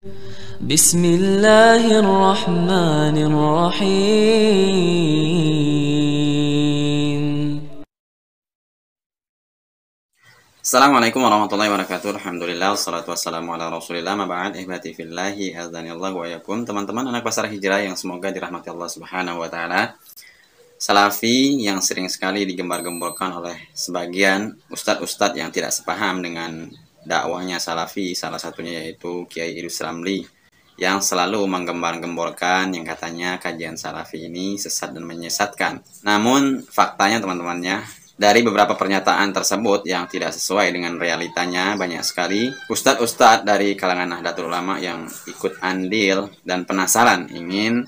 Bismillahirrahmanirrahim. Assalamualaikum warahmatullahi wabarakatuh. Alhamdulillah, wassalatu wassalamu ala rasulillah, maba'ad, ihbati fillahi, azanillah wa yakum. Teman-teman anak pasar hijrah yang semoga dirahmati Allah subhanahu wa ta'ala. Salafi yang sering sekali digembar-gemborkan oleh sebagian ustadz-ustadz yang tidak sepaham dengan dakwahnya salafi. Salah satunya yaitu Kiai Idrus Ramli yang selalu menggembar-gemborkan yang katanya kajian salafi ini sesat dan menyesatkan. Namun faktanya teman-temannya, dari beberapa pernyataan tersebut yang tidak sesuai dengan realitanya, banyak sekali ustadz-ustadz dari kalangan Nahdlatul Ulama yang ikut andil dan penasaran ingin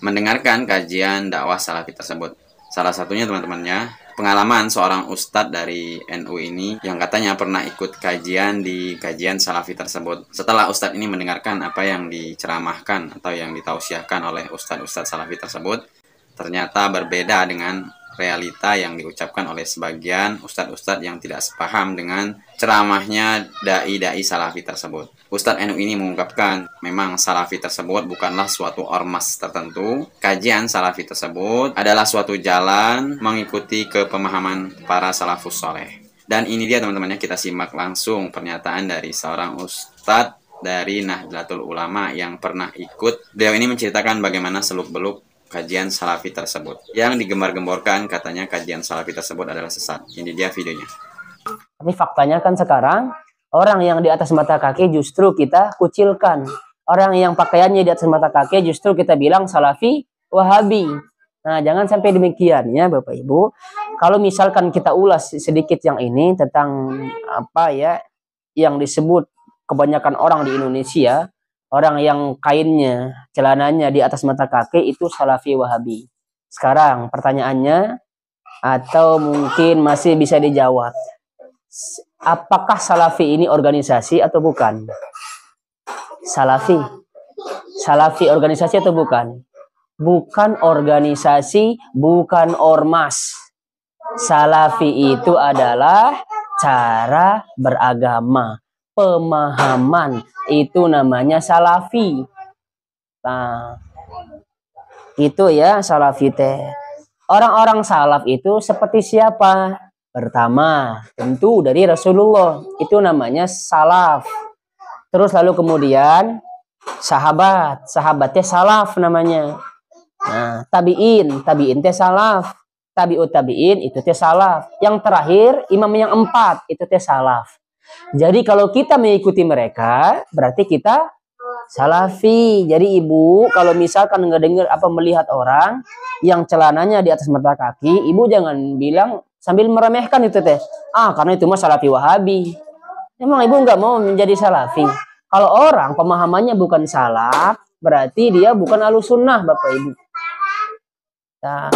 mendengarkan kajian dakwah salafi tersebut. Salah satunya teman-temannya, pengalaman seorang ustadz dari NU ini yang katanya pernah ikut kajian di kajian salafi tersebut. Setelah ustadz ini mendengarkan apa yang diceramahkan atau yang ditausiahkan oleh ustadz-ustadz salafi tersebut, ternyata berbeda dengan realita yang diucapkan oleh sebagian ustadz-ustadz yang tidak sepaham dengan ceramahnya dai-dai salafi tersebut. Ustadz NU ini mengungkapkan memang salafi tersebut bukanlah suatu ormas tertentu. Kajian salafi tersebut adalah suatu jalan mengikuti kepemahaman para salafus soleh. Dan ini dia teman-temannya, kita simak langsung pernyataan dari seorang ustadz dari Nahdlatul Ulama yang pernah ikut. Beliau ini menceritakan bagaimana seluk-beluk kajian salafi tersebut yang digembar-gemborkan katanya kajian salafi tersebut adalah sesat. Ini dia videonya. Tapi faktanya kan sekarang orang yang di atas mata kaki justru kita kucilkan. Orang yang pakaiannya di atas mata kaki justru kita bilang salafi wahabi. Nah, jangan sampai demikian ya Bapak Ibu. Kalau misalkan kita ulas sedikit yang ini tentang apa ya yang disebut kebanyakan orang di Indonesia, orang yang kainnya, celananya di atas mata kaki itu salafi wahabi. Sekarang pertanyaannya, atau mungkin masih bisa dijawab, apakah salafi ini organisasi atau bukan? Salafi organisasi atau bukan? Bukan organisasi, bukan ormas. Salafi itu adalah cara beragama, pemahaman, itu namanya salafi. Nah, itu ya salafi teh. Orang-orang salaf itu seperti siapa? Pertama, tentu dari Rasulullah, itu namanya salaf. Terus lalu kemudian sahabatnya salaf namanya. Nah, tabiin teh salaf. Tabiut tabiin itu teh salaf. Yang terakhir imam yang 4 itu teh salaf. Jadi kalau kita mengikuti mereka, berarti kita salafi. Jadi ibu, kalau misalkan ngedenger apa melihat orang yang celananya di atas mata kaki, ibu jangan bilang sambil meremehkan itu teh. Karena itu mah salafi wahabi. Emang ibu nggak mau menjadi salafi? Kalau orang pemahamannya bukan salaf, berarti dia bukan ahlussunnah, Bapak Ibu. Nah,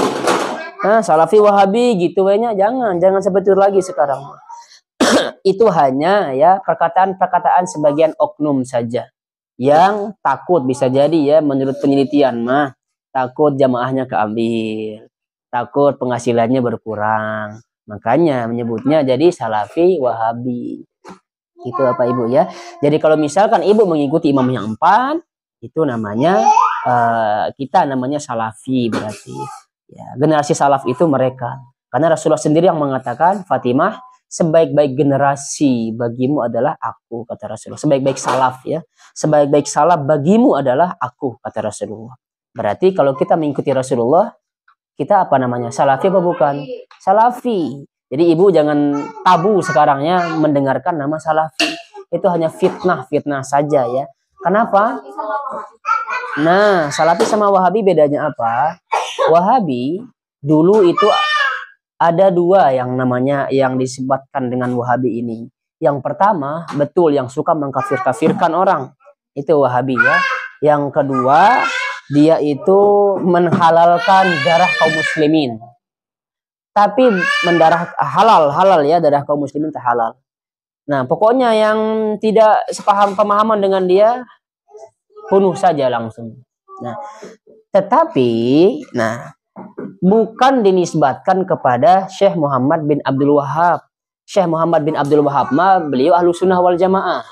salafi wahabi gitu kayaknya jangan seperti itu lagi sekarang. Itu hanya ya perkataan-perkataan sebagian oknum saja yang takut, bisa jadi ya menurut penelitian mah takut jamaahnya keambil, takut penghasilannya berkurang, makanya menyebutnya jadi salafi wahabi. Itu apa Ibu ya. Jadi kalau misalkan ibu mengikuti imam yang 4, itu namanya kita namanya salafi berarti ya. Generasi salaf itu mereka, karena Rasulullah sendiri yang mengatakan, Fatimah, sebaik-baik generasi bagimu adalah aku, kata Rasulullah. Sebaik-baik salaf ya. Sebaik-baik salaf bagimu adalah aku, kata Rasulullah. Berarti kalau kita mengikuti Rasulullah, kita apa namanya? Salafi apa bukan? Salafi. Jadi ibu jangan tabu sekarangnya mendengarkan nama salafi. Itu hanya fitnah saja ya. Kenapa? Nah, salafi sama wahabi bedanya apa? Wahabi dulu itu ada 2 yang namanya yang disebutkan dengan wahabi ini. Yang pertama, betul yang suka mengkafir-kafirkan orang. Itu wahabi ya. Yang kedua, dia itu menghalalkan darah kaum muslimin. Tapi mendarah halal ya, darah kaum muslimin tak halal. Nah, pokoknya yang tidak sepaham pemahaman dengan dia bunuh saja langsung. Nah, tetapi bukan dinisbatkan kepada Syekh Muhammad bin Abdul Wahab. Syekh Muhammad bin Abdul Wahab beliau ahlu sunnah wal jamaah.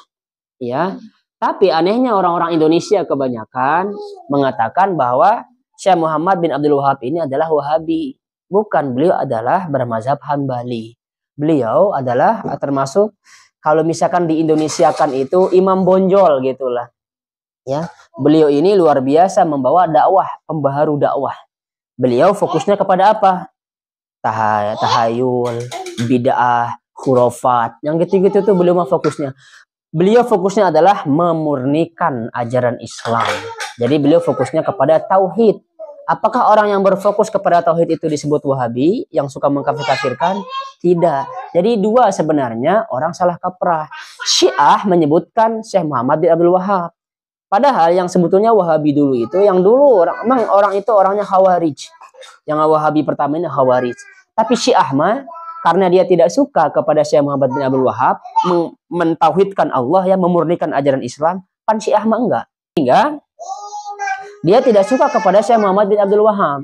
Ya, Tapi anehnya orang-orang Indonesia kebanyakan mengatakan bahwa Syekh Muhammad bin Abdul Wahab ini adalah Wahabi. Bukan, beliau adalah bermazhab Hambali. Beliau adalah termasuk, kalau misalkan di Indonesia kan itu imam bonjol gitulah. Ya, beliau ini luar biasa membawa dakwah, pembaharu dakwah. Beliau fokusnya kepada apa? Tahayul, bid'ah, khurafat. Yang gitu-gitu tuh beliau mah fokusnya. Beliau fokusnya adalah memurnikan ajaran Islam. Jadi beliau fokusnya kepada tauhid. Apakah orang yang berfokus kepada tauhid itu disebut Wahabi yang suka mengkafir-kafirkan? Tidak. Jadi dua sebenarnya orang salah kaprah. Syiah menyebutkan Syekh Muhammad bin Abdul Wahab. Padahal yang sebetulnya Wahabi dulu itu, yang dulu orang itu orangnya Khawarij. Yang Wahabi pertama ini Khawarij. Tapi Syiah mah karena dia tidak suka kepada Syekh Muhammad bin Abdul Wahab, mentauhidkan Allah, ya, memurnikan ajaran Islam, kan Syiah mah enggak. Sehingga dia tidak suka kepada Syekh Muhammad bin Abdul Wahab.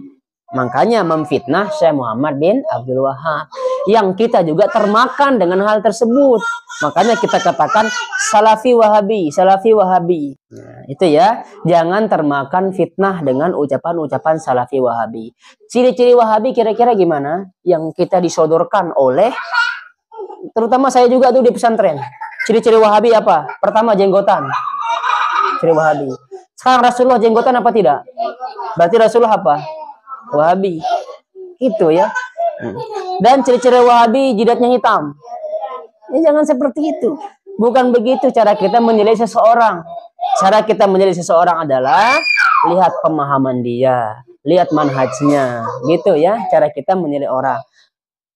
Makanya memfitnah Syekh Muhammad bin Abdul Wahab. Yang kita juga termakan dengan hal tersebut. Makanya kita katakan Salafi Wahabi, Salafi Wahabi. Nah, itu ya, jangan termakan fitnah dengan ucapan-ucapan Salafi Wahabi. Ciri-ciri Wahabi kira-kira gimana? Yang kita disodorkan oleh, terutama saya juga tuh di pesantren. Ciri-ciri Wahabi apa? Pertama, jenggotan. Ciri Wahabi. Sekarang Rasulullah jenggotan apa tidak? Berarti Rasulullah apa? Wahabi. Itu ya. Dan ciri-ciri Wahabi jidatnya hitam. Ya, jangan seperti itu. Bukan begitu cara kita menilai seseorang. Cara kita menilai seseorang adalah lihat pemahaman dia, lihat manhajnya, gitu ya. Cara kita menilai orang.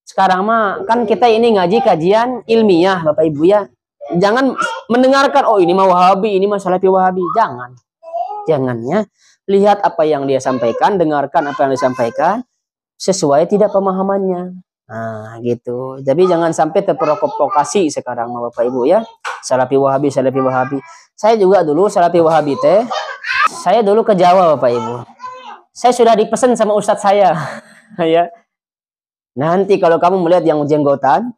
Sekarang mah kan kita ini ngaji kajian ilmiah, Bapak Ibu ya. Jangan mendengarkan, oh ini mah Wahabi, ini mah Salafi Wahabi. Jangannya, lihat apa yang dia sampaikan, dengarkan apa yang disampaikan, sesuai tidak pemahamannya. Nah, gitu. Jadi jangan sampai terprovokasi sekarang Bapak Ibu ya. Salafi Wahabi, Salafi Wahabi. Saya juga dulu Salafi Wahabi teh. Saya dulu ke Jawa Bapak Ibu. Saya sudah dipesan sama ustadz saya. Ya. Nanti kalau kamu melihat yang jenggotan,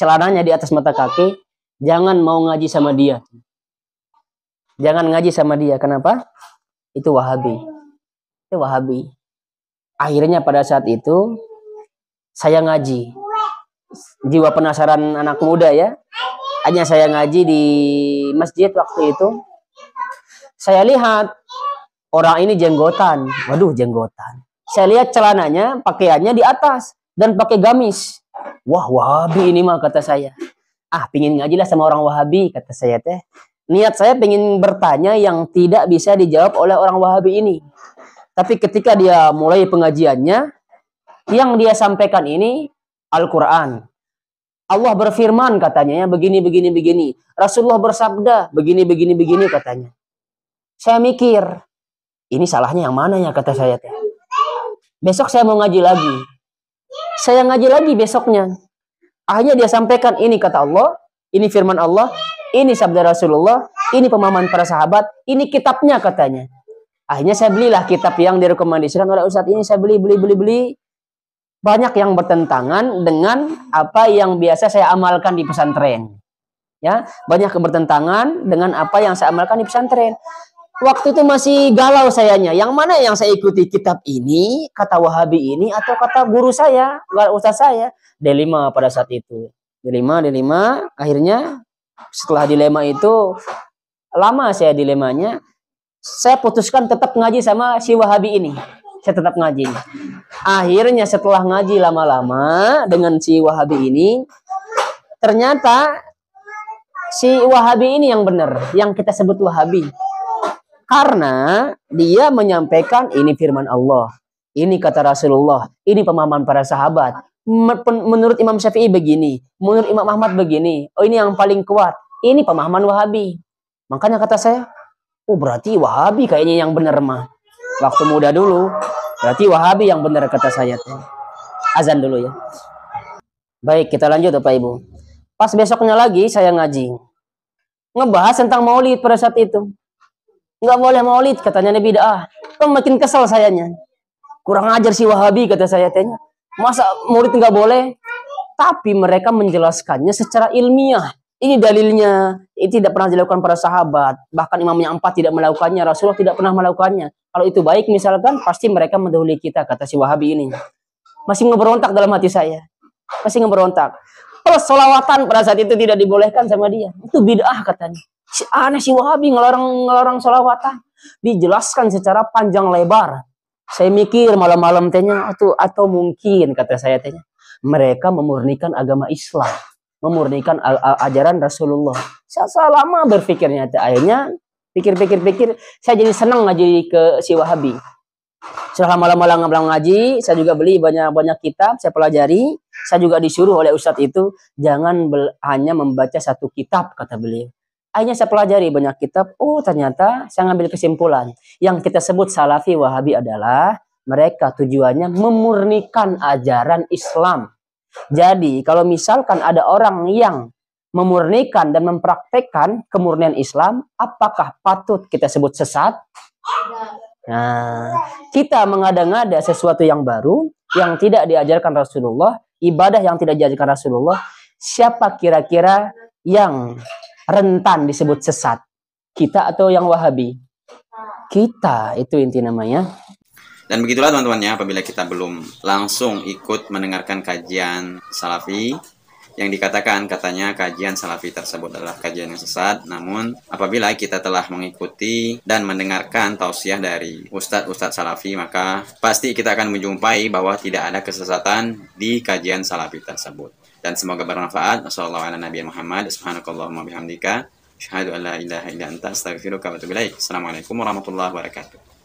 celananya di atas mata kaki, jangan mau ngaji sama dia. Jangan ngaji sama dia. Kenapa? Itu Wahabi. Itu Wahabi. Akhirnya pada saat itu saya ngaji. Jiwa penasaran anak muda ya. Hanya saya ngaji di masjid waktu itu. Saya lihat orang ini jenggotan. Waduh, jenggotan. Saya lihat celananya, pakaiannya di atas dan pakai gamis. Wah, Wahabi ini mah, kata saya. Ah, pingin ngaji lah sama orang Wahabi, kata saya teh. Niat saya pengen bertanya yang tidak bisa dijawab oleh orang Wahabi ini. Tapi ketika dia mulai pengajiannya, yang dia sampaikan ini Al-Quran. Allah berfirman katanya, ya, begini, begini, begini. Rasulullah bersabda, begini, begini, begini katanya. Saya mikir, ini salahnya yang mana ya, kata saya teh. Besok saya mau ngaji lagi. Saya ngaji lagi besoknya. Akhirnya dia sampaikan, ini kata Allah, ini firman Allah, ini sabda Rasulullah, ini pemahaman para sahabat, ini kitabnya katanya. Akhirnya saya belilah kitab yang direkomendasikan oleh Ustadz ini. Saya beli. Banyak yang bertentangan dengan apa yang biasa saya amalkan di pesantren. Ya, banyak yang bertentangan dengan apa yang saya amalkan di pesantren. Waktu itu masih galau sayanya. Yang mana yang saya ikuti, kitab ini, kata Wahabi ini, atau kata guru saya, ustaz saya. Dilema pada saat itu. Dilema. Akhirnya setelah dilema itu, lama saya dilemanya, saya putuskan tetap ngaji sama si Wahabi ini. Saya tetap ngaji. Akhirnya setelah ngaji lama-lama dengan si Wahabi ini, ternyata si Wahabi ini yang benar, yang kita sebut Wahabi. Karena dia menyampaikan ini firman Allah, ini kata Rasulullah, ini pemahaman para sahabat. Menurut Imam Syafi'i begini, menurut Imam Ahmad begini. Oh, ini yang paling kuat. Ini pemahaman Wahabi. Makanya kata saya, oh berarti Wahabi kayaknya yang benar mah. Waktu muda dulu, berarti Wahabi yang benar kata saya. Azan dulu ya. Baik, kita lanjut Bapak Ibu. Pas besoknya lagi saya ngaji. Ngebahas tentang maulid pada saat itu. Nggak boleh maulid, katanya ini bid'ah. Kan makin kesal sayanya. Kurang ajar si Wahabi, kata saya tanya. Masa maulid nggak boleh? Tapi mereka menjelaskannya secara ilmiah. Ini dalilnya, itu tidak pernah dilakukan para sahabat. Bahkan imam yang 4 tidak melakukannya, Rasulullah tidak pernah melakukannya. Kalau itu baik misalkan, pasti mereka mendahului kita, kata si Wahabi ini. Masih ngeberontak dalam hati saya. Masih ngeberontak. Kalau sholawatan pada saat itu tidak dibolehkan sama dia. Itu bid'ah katanya. Aneh si Wahabi ngelarang sholawatan. Dijelaskan secara panjang lebar. Saya mikir malam-malam tanya, atau mungkin kata saya tanya, mereka memurnikan agama Islam. Memurnikan ajaran Rasulullah. Saya lama berpikirnya. Akhirnya pikir-pikir, saya jadi senang ngaji ke si Wahabi. Setelah lama-lama ngaji, saya juga beli banyak kitab, saya pelajari. Saya juga disuruh oleh ustadz itu, jangan hanya membaca satu kitab, kata beliau. Akhirnya saya pelajari banyak kitab. Oh, ternyata saya ngambil kesimpulan. Yang kita sebut Salafi Wahabi adalah mereka tujuannya memurnikan ajaran Islam. Jadi, kalau misalkan ada orang yang memurnikan dan mempraktekkan kemurnian Islam, apakah patut kita sebut sesat? Nah, kita mengada-ngada sesuatu yang baru, yang tidak diajarkan Rasulullah, ibadah yang tidak diajarkan Rasulullah, siapa kira-kira yang rentan disebut sesat? Kita atau yang Wahabi? Kita, itu inti namanya. Dan begitulah teman-temannya, apabila kita belum langsung ikut mendengarkan kajian Salafi, yang dikatakan katanya kajian Salafi tersebut adalah kajian yang sesat. Namun apabila kita telah mengikuti dan mendengarkan tausiah dari ustadz-ustadz Salafi, maka pasti kita akan menjumpai bahwa tidak ada kesesatan di kajian Salafi tersebut. Dan semoga bermanfaat. Assalamualaikum warahmatullahi wabarakatuh.